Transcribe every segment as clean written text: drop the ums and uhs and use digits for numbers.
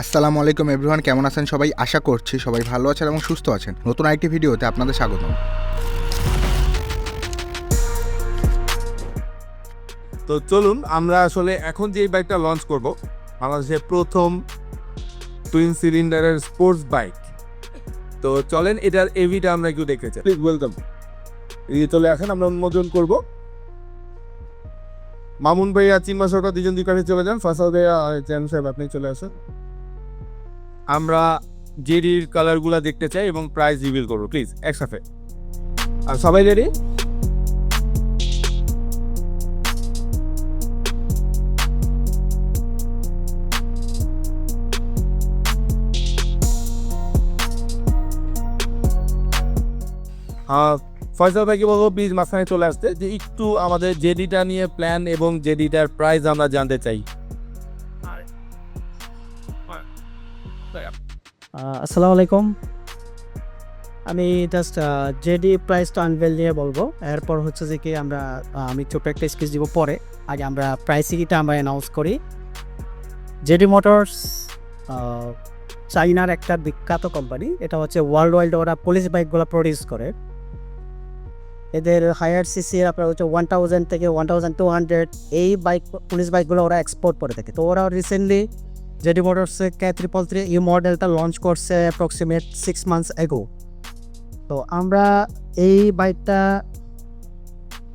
আসসালামু আলাইকুম এভরিওয়ান, কেমন আছেন সবাই? আশা করছি সবাই ভালো আছেন এবং সুস্থ আছেন। নতুন আরেকটি ভিডিওতে আপনাদের স্বাগতম। তো চলুন আমরা আসলে এখন যে বাইকটা লঞ্চ করব, বাংলাদেশের প্রথম টুইন সিলিন্ডারের স্পোর্টস বাইক। তো চলেন এটার এভিটা আমরা একটু দেখতে চাই। Please welcome. এই চলে আসেন, আমরা উন্মোচন করব। মামুন ভাইয়া চিন্মা সরকার দুজন দুই কাছে চলে যান। ফাসাল ভাইয়া চ্যান সাহেব আপনি চলে আসেন। আমরা জেডির কালারগুলো দেখতে চাই এবং প্রাইস রিভিল করবো প্লিজ একসাথে। আর সবাই রেডি? ফয়সাল ভাইকে বলবো প্লিজ মাঝখানে চলে আসতে, যে একটু আমাদের জেডিটা নিয়ে প্ল্যান এবং জেডিটার প্রাইস আমরা জানতে চাই। আসসালামু আলাইকুম। আমি জাস্ট জেডি প্রাইসটা আনভেল নিয়ে বলবো, এরপর হচ্ছে যে কি আমি ছোট একটা স্পিচ দিব পরে। আগে আমরা প্রাইসিংটা আমরা অ্যানাউন্স করি। জেডি মোটরস চাইনার একটা বিখ্যাত কোম্পানি। এটা হচ্ছে ওয়ার্ল্ড ওয়াইড ওরা পুলিশ বাইকগুলো প্রডিউস করে। এদের হায়ার সিসি আপনার হচ্ছে 1000 থেকে 1200 এই বাইক পুলিশ বাইকগুলো ওরা এক্সপোর্ট করে থাকে। তো ওরা রিসেন্টলি জেডি মোটরসে K333 এই মডেলটা লঞ্চ করছে অ্যাপ্রক্সিমেট 6 মান্থস এগো। তো আমরা এই বাইকটা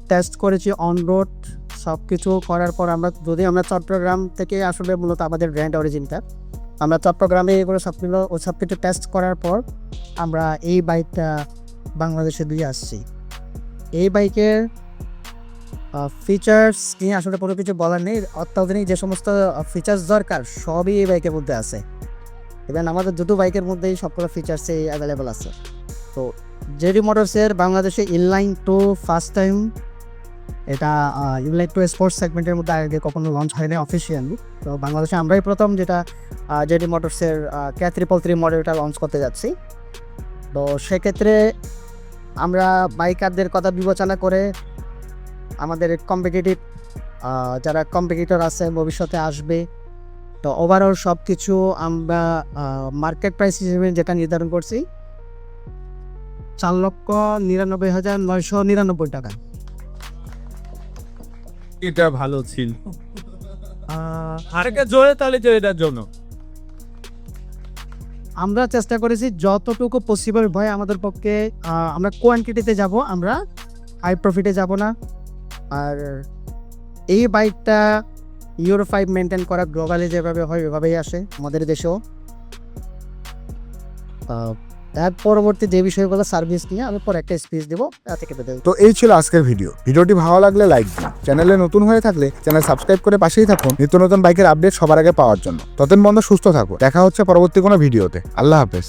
টেস্ট করেছি অন রোড, সব কিছু করার পর আমরা চট্টগ্রাম থেকে আসলে মূলত আমাদের ব্র্যান্ড অরিজিনটা আমরা চট্টগ্রামে এগুলো সব কিছু টেস্ট করার পর আমরা এই বাইকটা বাংলাদেশে দিয়ে আসছি। এই বাইকের ফিচার্স নিয়ে আসলে কোনো কিছু বলার নেই। অত্যাধুনিক যে সমস্ত ফিচার্স দরকার সবই এই বাইকের মধ্যে আছে। ইভেন আমাদের দুটো বাইকের মধ্যেই সবগুলো ফিচার্সই অ্যাভেলেবেল আছে। তো জেডি মোটরসের বাংলাদেশে ইনলাইন টু ফার্স্ট টাইম, এটা ইনলাইন টু স্পোর্টস সেগমেন্টের মধ্যে আগে কখনো লঞ্চ হয়নি অফিসিয়ালি। তো বাংলাদেশে আমরাই প্রথম যেটা জেডি মোটরসের K333 মডেলটা লঞ্চ করতে যাচ্ছি। তো সেক্ষেত্রে আমরা বাইকারদের কথা বিবেচনা করে আমাদের যারা কম্পিটিটর আছে ভবিষ্যতে আসবে, তো ওভারঅল সব কিছু আমরা মার্কেট প্রাইস হিসেবে যেটা নির্ধারণ করছি 4,99,999 টাকা। এটা ভালো ছিল। আরেকটা জোরে তাহলে যে এটার জন্য আমরা চেষ্টা করেছি যতটুকু পসিবল হয় আমাদের পক্ষে। আমরা কোয়ান্টিটিতে যাব, আমরা হাই প্রফিটে যাব না। আর এই বাইকটা ইউরো 5 মেনটেন করা গ্লোবালি যেভাবে হয় ওইভাবেই আসে আমাদের দেশেও। তার পরবর্তী যে বিষয়গুলো সার্ভিস নিয়ে আমি পরে একটা স্পিচ দেবো, থেকে পেতে। তো এই ছিল আজকের ভিডিওটি ভালো লাগলে লাইক দিন, চ্যানেলে নতুন হয়ে থাকলে চ্যানেল সাবস্ক্রাইব করে পাশেই থাকুন নিত্য নতুন বাইকের আপডেট সবার আগে পাওয়ার জন্য। ততদিন বন্ধু সুস্থ থাকুন, দেখা হচ্ছে পরবর্তী কোনো ভিডিওতে। আল্লাহ হাফেজ।